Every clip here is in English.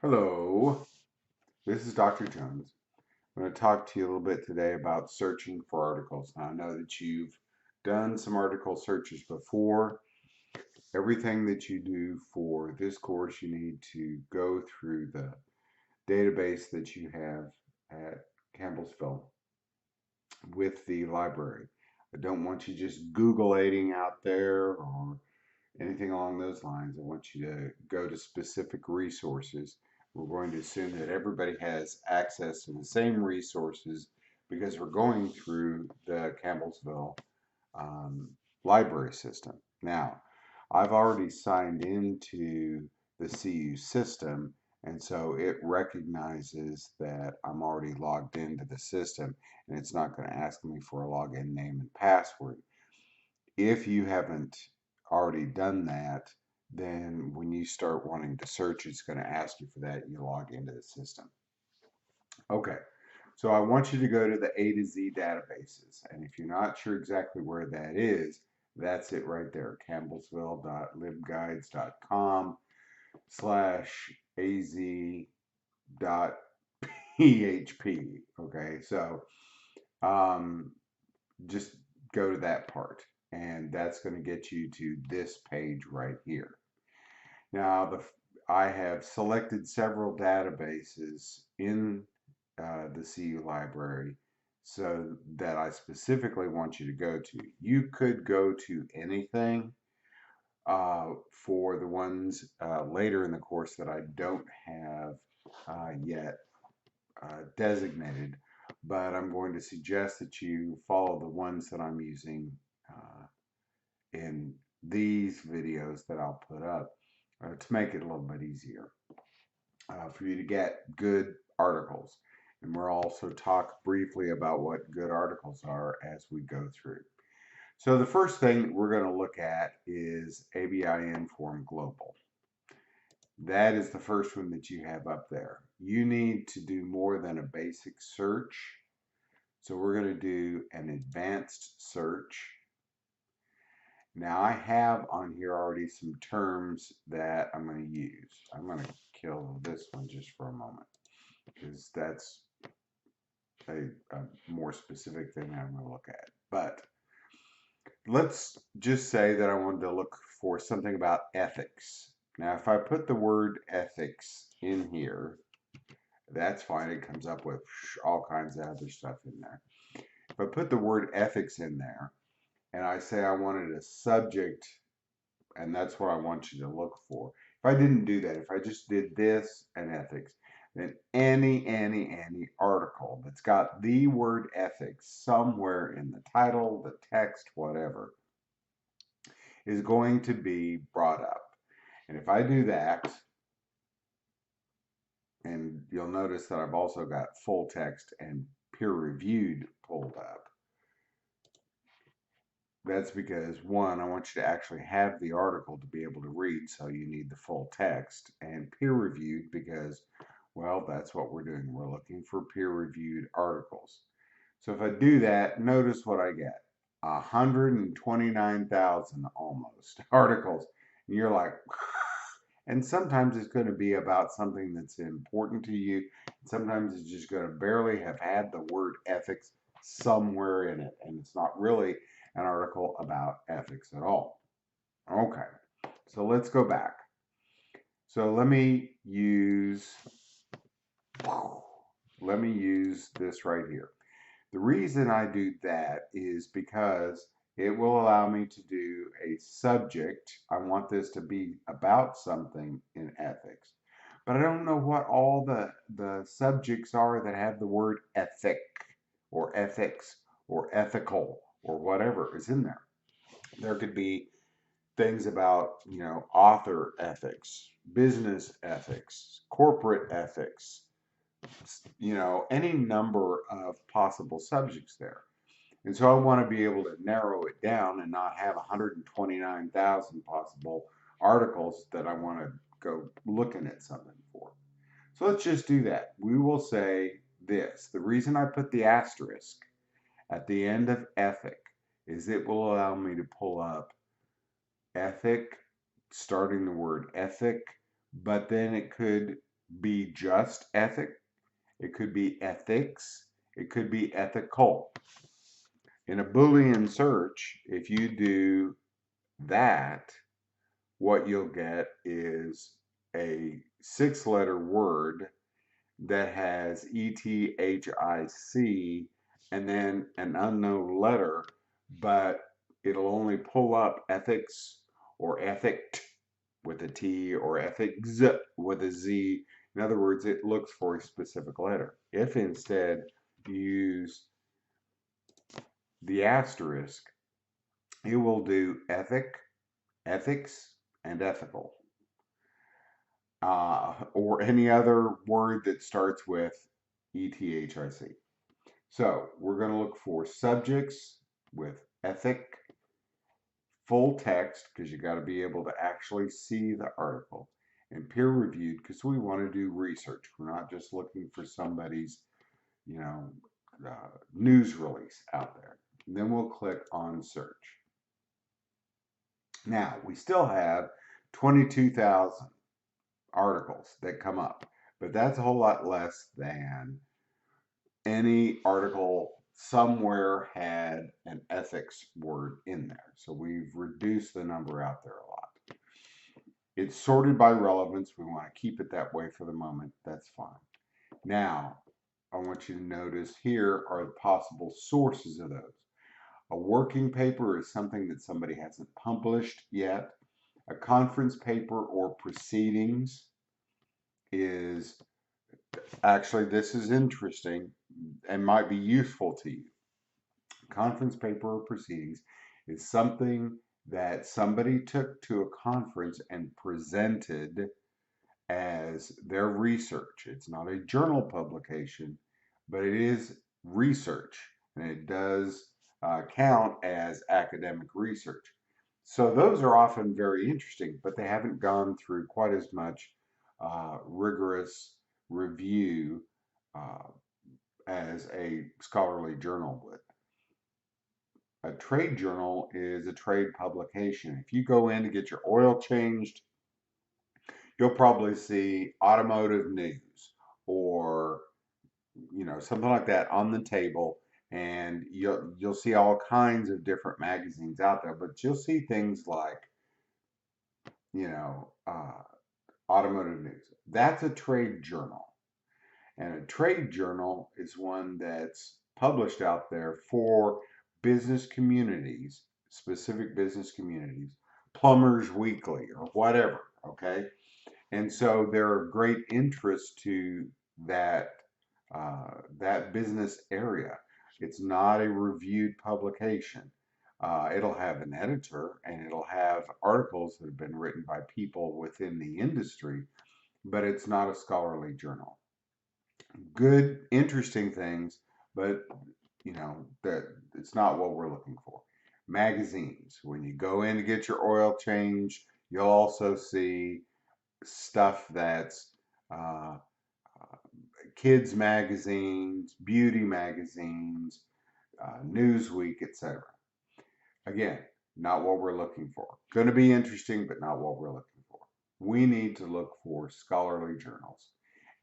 Hello, this is Dr. Jones. I'm going to talk to you a little bit today about searching for articles. Now, I know that you've done some article searches before. Everything that you do for this course, you need to go through the database that you have at Campbellsville with the library. I don't want you just Googleating out there or anything along those lines. I want you to go to specific resources. We're going to assume that everybody has access to the same resources because we're going through the Campbellsville um, library system. Now, I've already signed into the CU system, and so it recognizes that I'm already logged into the system, and it's not going to ask me for a login name and password. If you haven't already done that, then when you start wanting to search, it's going to ask you for that. And you log into the system. Okay, so I want you to go to the A to Z databases. And if you're not sure exactly where that is, that's it right there, campbellsville.libguides.com slash az.php. Okay, so um, just go to that part, and that's going to get you to this page right here. Now, I have selected several databases in the CU library so that I specifically want you to go to. You could go to anything for the ones later in the course that I don't have yet designated, but I'm going to suggest that you follow the ones that I'm using in these videos that I'll put up to make it a little bit easier for you to get good articles. And we'll also talk briefly about what good articles are as we go through. So the first thing that we're going to look at is ABI Inform Global. That is the first one that you have up there. You need to do more than a basic search. So we're going to do an advanced search. Now I have on here already some terms that I'm going to use. I'm going to kill this one just for a moment because that's a more specific thing I'm going to look at. But let's just say that I wanted to look for something about ethics. Now, if I put the word ethics in here, that's fine. It comes up with all kinds of other stuff in there. If I put the word ethics in there and I say I wanted a subject, and that's what I want you to look for. If I didn't do that, if I just did this and ethics, then any article that's got the word ethics somewhere in the title, the text, whatever, is going to be brought up. And if I do that, and you'll notice that I've also got full text and peer reviewed pulled up. That's because, one, I want you to actually have the article to be able to read, so you need the full text, and peer reviewed because, well, that's what we're doing. We're looking for peer reviewed articles. So if I do that, notice what I get. 129,000 almost articles. And you're like, and sometimes it's going to be about something that's important to you. Sometimes it's just going to barely have had the word ethics somewhere in it, and it's not really an article about ethics at all. Okay, so let's go back. So let me use this right here. The reason I do that is because it will allow me to do a subject. I want this to be about something in ethics, but I don't know what all the subjects are that have the word ethic or ethics or ethical or whatever is in there. There could be things about, author ethics, business ethics, corporate ethics, any number of possible subjects there. And so I want to be able to narrow it down and not have 129,000 possible articles that I want to go looking at something for. So let's just do that. We will say this. The reason I put the asterisk at the end of ethic is it will allow me to pull up ethic, starting the word ethic, but then it could be just ethic, it could be ethics, it could be ethical. In a Boolean search, if you do that, what you'll get is a 6-letter word that has ETHIC and then an unknown letter, but it'll only pull up ethics or ethic with a T or ethics with a Z. In other words, it looks for a specific letter. If instead you use the asterisk, it will do ethic, ethics, and ethical. Or any other word that starts with ETHIC. So we're going to look for subjects with ethic, full text, because you got to be able to actually see the article, and peer reviewed, because we want to do research. We're not just looking for somebody's, you know, news release out there. And then we'll click on search. Now, we still have 22,000 articles that come up, but that's a whole lot less than any article somewhere had an ethics word in there. So we've reduced the number out there a lot. It's sorted by relevance. We want to keep it that way for the moment. That's fine. Now, I want you to notice here are the possible sources of those. A working paper is something that somebody hasn't published yet. A conference paper or proceedings is actually, this is interesting and might be useful to you. Conference paper or proceedings is something that somebody took to a conference and presented as their research. It's not a journal publication, but it is research, and it does count as academic research. So those are often very interesting, but they haven't gone through quite as much rigorous review as a scholarly journal would. A trade journal is a trade publication. If you go in to get your oil changed, you'll probably see automotive news or something like that on the table, and you'll see all kinds of different magazines out there, but you'll see things like you know uh, automotive news. That's a trade journal, and a trade journal is one that's published out there for business communities, specific business communities, Plumbers Weekly or whatever. Okay, and so there are great interests to that that business area. It's not a reviewed publication. It'll have an editor and it'll have articles that have been written by people within the industry, but it's not a scholarly journal. Good, interesting things, but that it's not what we're looking for. Magazines. When you go in to get your oil changed, you'll also see stuff that's uh, kids magazines, beauty magazines, Newsweek, etc. Again, not what we're looking for. Going to be interesting, but not what we're looking for. We need to look for scholarly journals,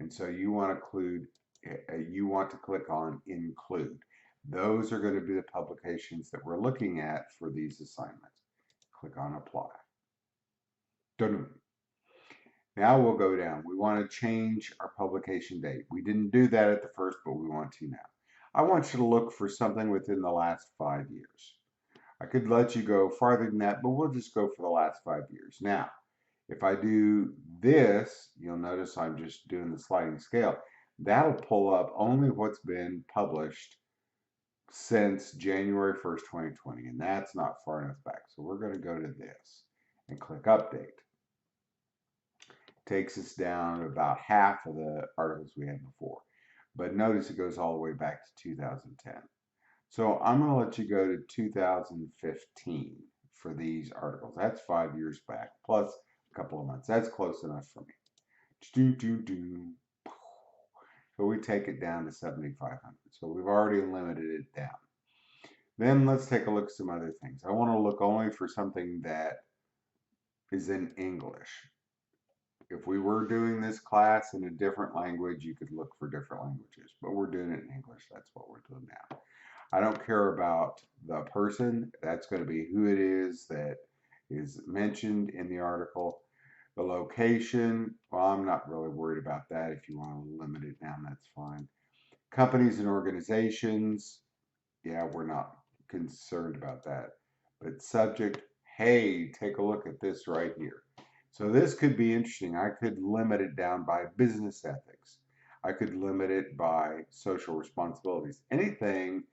and so you want to click on include. Those are going to be the publications that we're looking at for these assignments. Click on apply. Done. Now we'll go down. We want to change our publication date. We didn't do that at the first, but we want to now. I want you to look for something within the last 5 years. I could let you go farther than that, but we'll just go for the last 5 years. Now, if I do this, you'll notice I'm just doing the sliding scale. That'll pull up only what's been published since January 1st, 2020, and that's not far enough back. So we're going to go to this and click update. Takes us down to about half of the articles we had before. But notice it goes all the way back to 2010. So I'm going to let you go to 2015 for these articles. That's 5 years back, plus a couple of months. That's close enough for me. So we take it down to 7,500. So we've already limited it down. Then let's take a look at some other things. I want to look only for something that is in English. if we were doing this class in a different language, you could look for different languages, but we're doing it in English. That's what we're doing now. I don't care about the person. That's going to be who it is that is mentioned in the article. The location, well, I'm not really worried about that. If you want to limit it down, that's fine. Companies and organizations, yeah, we're not concerned about that. But subject, hey, take a look at this right here. So this could be interesting. I could limit it down by business ethics. I could limit it by social responsibilities. Anything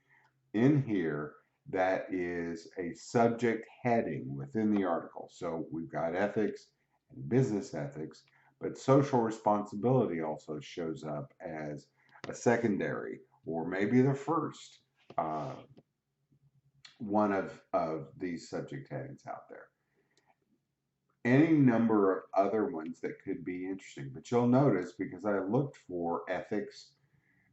in here that is a subject heading within the article. So we've got ethics and business ethics, but social responsibility also shows up as a secondary or maybe the first uh, one of these subject headings out there. Any number of other ones that could be interesting, but you'll notice because I looked for ethics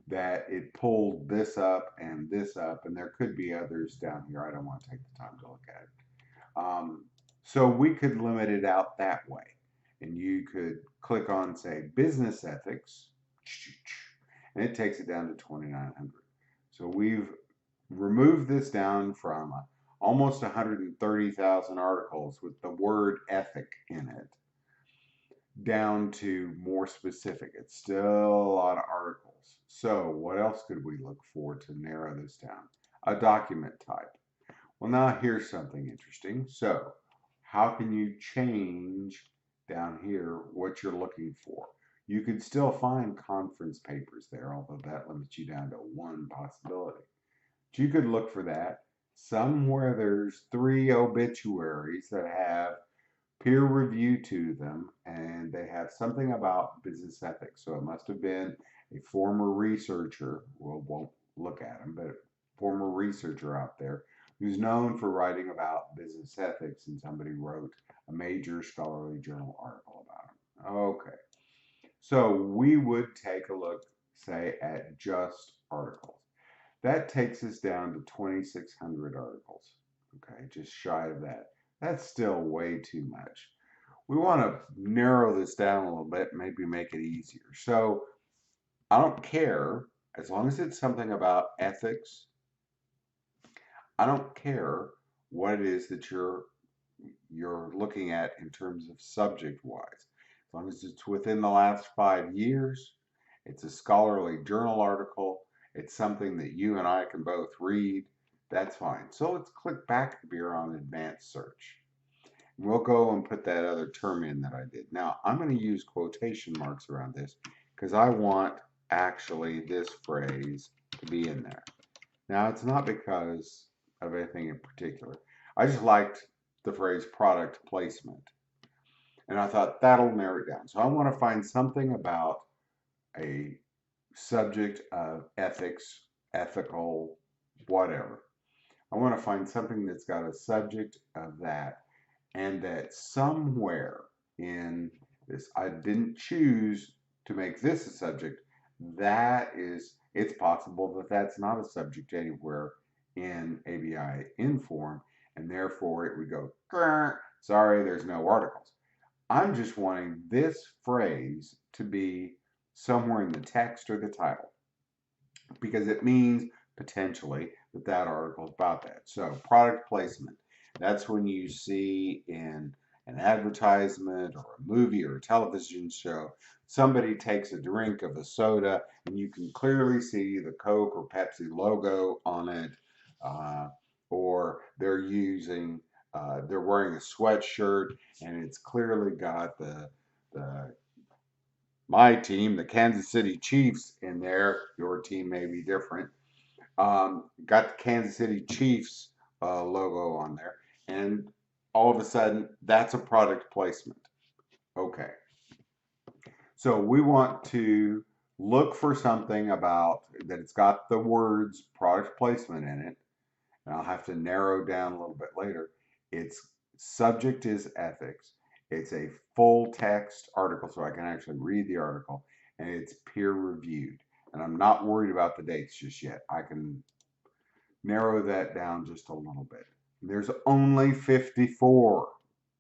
that it pulled this up, and there could be others down here. I don't want to take the time to look at it. So we could limit it out that way. And you could click on, say, business ethics, and it takes it down to 2,900. So we've removed this down from almost 130,000 articles with the word ethic in it down to more specific. It's still a lot of articles. So what else could we look for to narrow this down? A document type. Well, now here's something interesting. So how can you change down here what you're looking for? You could still find conference papers there, although that limits you down to one possibility. But you could look for that. Somewhere there's 3 obituaries that have peer review to them, and they have something about business ethics. So it must have been a former researcher, well, won't look at him, but a former researcher out there who's known for writing about business ethics, and somebody wrote a major scholarly journal article about him. Okay, so we would take a look, say, at just articles. That takes us down to 2,600 articles. Okay, just shy of that. That's still way too much. We want to narrow this down a little bit, maybe make it easier. So I don't care, as long as it's something about ethics, I don't care what it is that you're looking at in terms of subject wise. As long as it's within the last 5 years, it's a scholarly journal article, it's something that you and I can both read, that's fine. So let's click back here on advanced search. We'll go and put that other term in that I did. Now I'm going to use quotation marks around this because I want actually this phrase to be in there. Now it's not because of anything in particular. I just liked the phrase product placement. And I thought that'll narrow it down. So I want to find something about a subject of ethics, ethical, whatever. I want to find something that's got a subject of that, and that somewhere in this, I didn't choose to make this a subject. That is, it's possible that that's not a subject anywhere in ABI Inform, and therefore it would go, sorry, there's no articles. I'm just wanting this phrase to be somewhere in the text or the title, because it means potentially that that article is about that. So product placement, that's when you see in an advertisement or a movie or a television show, somebody takes a drink of a soda and you can clearly see the Coke or Pepsi logo on it, or they're wearing a sweatshirt and it's clearly got the my team, the Kansas City Chiefs, in there. Your team may be different. Got the Kansas City Chiefs logo on there, and all of a sudden, that's a product placement. Okay. So we want to look for something about that it's got the words product placement in it, and I'll have to narrow down a little bit later. Its subject is ethics. It's a full text article, so I can actually read the article, and it's peer reviewed. And I'm not worried about the dates just yet. I can narrow that down just a little bit. There's only 54,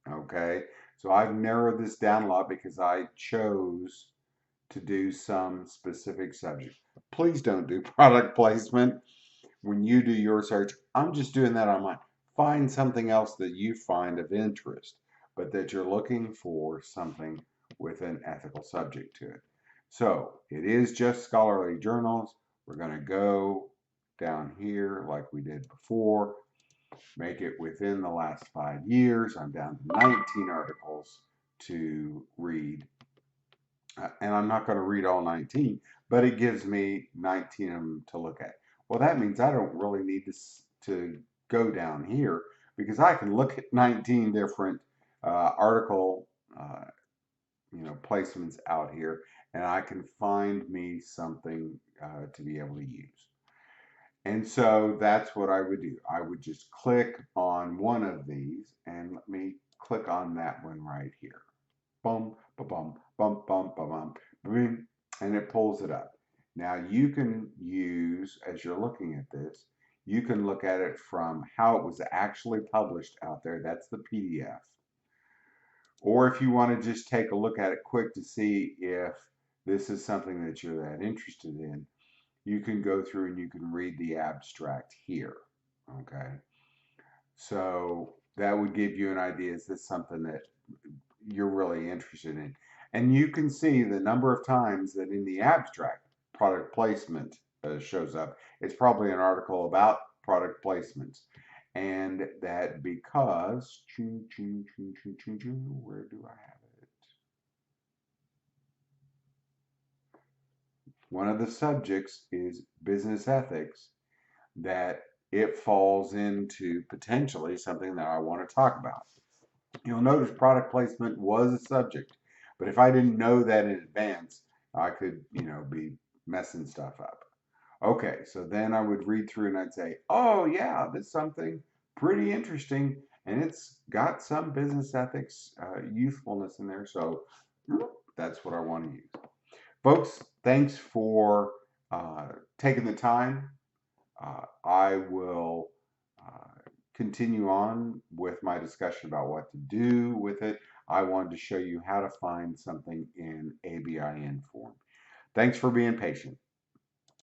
okay? So I've narrowed this down a lot because I chose to do some specific subject. Please don't do product placement when you do your search. I'm just doing that on mine. Find something else that you find of interest, but that you're looking for something with an ethical subject to it. So it is just scholarly journals. We're going to go down here like we did before, make it within the last 5 years. I'm down to 19 articles to read. And I'm not going to read all 19, but it gives me 19 of them to look at. Well, that means I don't really need to go down here because I can look at 19 different article placements out here, and I can find me something to be able to use. And so that's what I would do. I would just click on one of these, and let me click on that one right here. Bum, ba bum, bum, bum, ba bum, boom, and it pulls it up. Now you can use, as you're looking at this, you can look at it from how it was actually published out there. That's the PDF. Or if you want to just take a look at it quick to see if this is something that you're that interested in, you can go through and you can read the abstract here. Okay. So that would give you an idea. Is this something that you're really interested in? And you can see the number of times that in the abstract product placement shows up. It's probably an article about product placements. And that because, where do I have it? One of the subjects is business ethics, that it falls into potentially something that I want to talk about. You'll notice product placement was a subject, but if I didn't know that in advance, I could, be messing stuff up. Okay, so then I would read through and I'd say, oh yeah, this is something pretty interesting, and it's got some business ethics usefulness in there, so that's what I want to use. Folks, thanks for taking the time. I will continue on with my discussion about what to do with it. I wanted to show you how to find something in ABI Inform. Thanks for being patient.